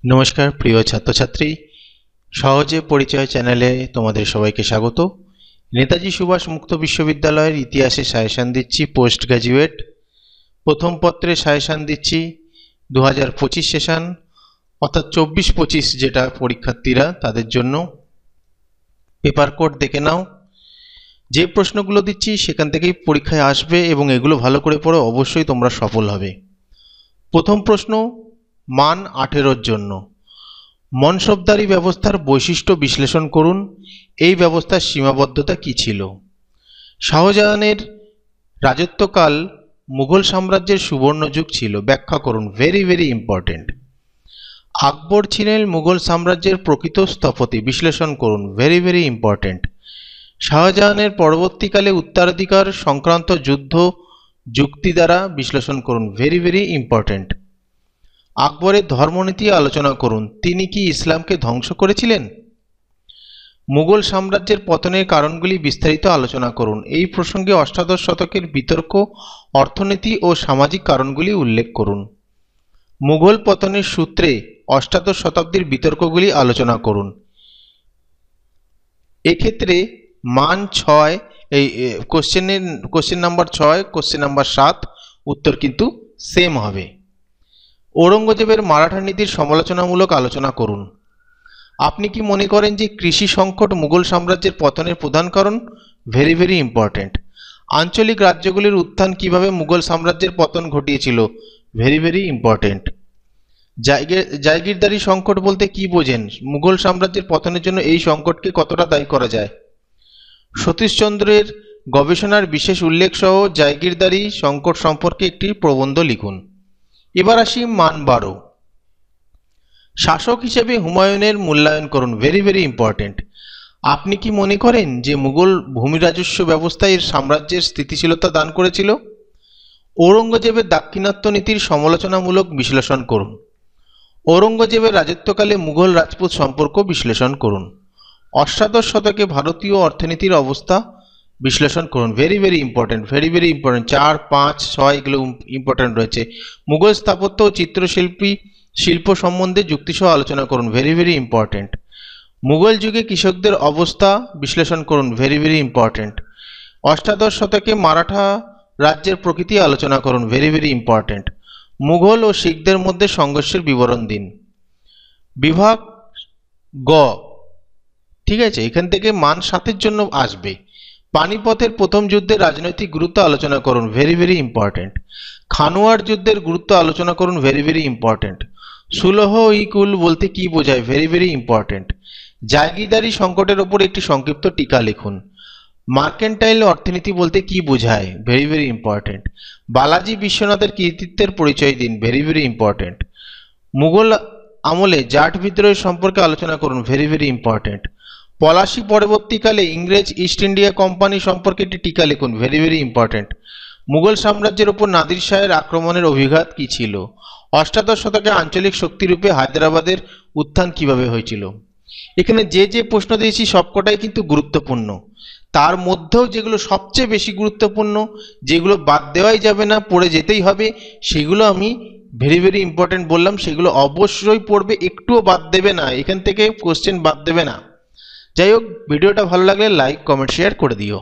নমস্কার প্রিয় ছাত্রছাত্রী, সহজে পরিচয় চ্যানেলে তোমাদের সবাইকে স্বাগত। নেতাজি সুভাষ মুক্ত বিশ্ববিদ্যালয়ের ইতিহাসে সাজেশন দিচ্ছি পোস্ট গ্র্যাজুয়েট। প্রথম পত্রে সাজেশন দিচ্ছি 2025 সেশন অর্থাৎ 24-25 যেটা পরীক্ষার্থীরা তাদের জন্য। পেপার কোড দেখে নাও, যে প্রশ্নগুলো দিচ্ছি সেখান থেকেই পরীক্ষায় আসবে এবং এগুলো ভালো করে পড়ো, অবশ্যই তোমরা সফল হবে। প্রথম প্রশ্ন, মান 18-র জন্য মনসবদারি ব্যবস্থার বৈশিষ্ট্য বিশ্লেষণ করুন। এই ব্যবস্থার সীমাবদ্ধতা কি ছিল? শাহজাহানের রাজত্বকাল মুঘল সাম্রাজ্যের সুবর্ণযুগ ছিল, ব্যাখ্যা করুন। Very important. আকবর ছিলেন মুঘল সাম্রাজ্যের প্রকৃত স্থপতি, বিশ্লেষণ করুন। Very important. শাহজাহানের পরবর্তীকালে উত্তরাধিকার সংক্রান্ত যুদ্ধ যুক্তি দ্বারা বিশ্লেষণ করুন। Very important. আকবরের ধর্মনীতি আলোচনা করুন। তিনি কি ইসলামকে ধ্বংস করেছিলেন? মুঘল সাম্রাজ্যের পতনের কারণগুলি বিস্তারিত আলোচনা করুন। এই প্রসঙ্গে অষ্টাদশ শতকের বিতর্ক, অর্থনীতি ও সামাজিক কারণগুলি উল্লেখ করুন। মুঘল পতনের সূত্রে অষ্টাদশ শতাব্দীর বিতর্কগুলি আলোচনা করুন। এক্ষেত্রে মান 6, এই কোশ্চেন নাম্বার 6, কোশ্চেন নাম্বার 7 উত্তর কিন্তু সেম হবে। ঔরঙ্গজেবের মারাঠা নীতির সমালোচনামূলক আলোচনা করুন। আপনি কি মনে করেন যে কৃষি সংকট মুঘল সাম্রাজ্যের পতনের প্রধান কারণ? Very important. আঞ্চলিক রাজ্যগুলির উত্থান কিভাবে মুঘল সাম্রাজ্যের পতন ঘটিয়েছিল? Very important. জায়গিরদারি সংকট বলতে কি বোঝেন? মুঘল সাম্রাজ্যের পতনের জন্য এই সংকটকে কতটা দায়ী করা যায়? সতীশচন্দ্রের গবেষণার বিশেষ উল্লেখ সহ জায়গিরদারি সংকট সম্পর্কে একটি প্রবন্ধ লিখুন। এবার আসি মান 12। শাসক হিসেবে হুমায়ুনের মূল্যায়ন করুন। Very important. আপনি কি মনে করেন যে মুঘল ভূমি রাজস্ব ব্যবস্থা এর সাম্রাজ্যের স্থিতিশীলতা দান করেছিল? ঔরঙ্গজেবের দাক্ষিণাত্য নীতির সমালোচনামূলক বিশ্লেষণ করুন। ঔরঙ্গজেবের রাজত্বকালে মুঘল রাজপুত সম্পর্ক বিশ্লেষণ করুন। অষ্টাদশ শতকে ভারতীয় অর্থনীতির অবস্থা বিশ্লেষণ করুন। Very important. 4, 5, 6 এগুলো ইম্পর্টেন্ট রয়েছে। মুঘল স্থাপত্য ও শিল্প সম্বন্ধে যুক্তিসহ আলোচনা করুন। Very important. মুঘল যুগে কৃষকদের অবস্থা বিশ্লেষণ করুন। Very important. অষ্টাদশ শতকে মারাঠা রাজ্যের প্রকৃতি আলোচনা করুন। Very important. মুঘল ও শিখদের মধ্যে সংঘর্ষের বিবরণ দিন। বিভাগ গ, ঠিক আছে, এখান থেকে মান 7-এর জন্য আসবে। পানিপথের প্রথম যুদ্ধের রাজনৈতিক গুরুত্ব আলোচনা করুন। Very important. খানুয়ার যুদ্ধের গুরুত্ব আলোচনা করুন। Very important. সুলহ-ই-কুল বলতে কি বোঝায়? Very important. জায়গিরদারি সংকটের ওপর একটি সংক্ষিপ্ত টিকা লিখুন। মার্কেন্টাইল অর্থনীতি বলতে কি বোঝায়? Very important. বালাজি বিশ্বনাথের কৃতিত্বের পরিচয় দিন। Very important. মুঘল আমলে জাট বিদ্রোহের সম্পর্কে আলোচনা করুন। Very important. পলাশী পরবর্তীকালে ইংরেজ ইস্ট ইন্ডিয়া কোম্পানি সম্পর্কে একটি টিকা লিখুন। Very important. মুঘল সাম্রাজ্যের উপর নাদির শাহের আক্রমণের অভিঘাত কি ছিল? অষ্টাদশ শতকে আঞ্চলিক শক্তিরূপে হায়দ্রাবাদের উত্থান কিভাবে হয়েছিল? এখানে যে প্রশ্ন দিয়েছি সবকটাই কিন্তু গুরুত্বপূর্ণ। তার মধ্যেও যেগুলো সবচেয়ে বেশি গুরুত্বপূর্ণ, যেগুলো বাদ দেওয়াই যাবে না, পড়ে যেতেই হবে, সেগুলো আমি ভেরি ইম্পর্টেন্ট বললাম। সেগুলো অবশ্যই পড়বে, একটুও বাদ দেবে না, এখান থেকে কোশ্চেন বাদ দেবে না। যাই হোক, ভিডিওটা ভালো লাগলে লাইক, কমেন্ট, শেয়ার করে দিও।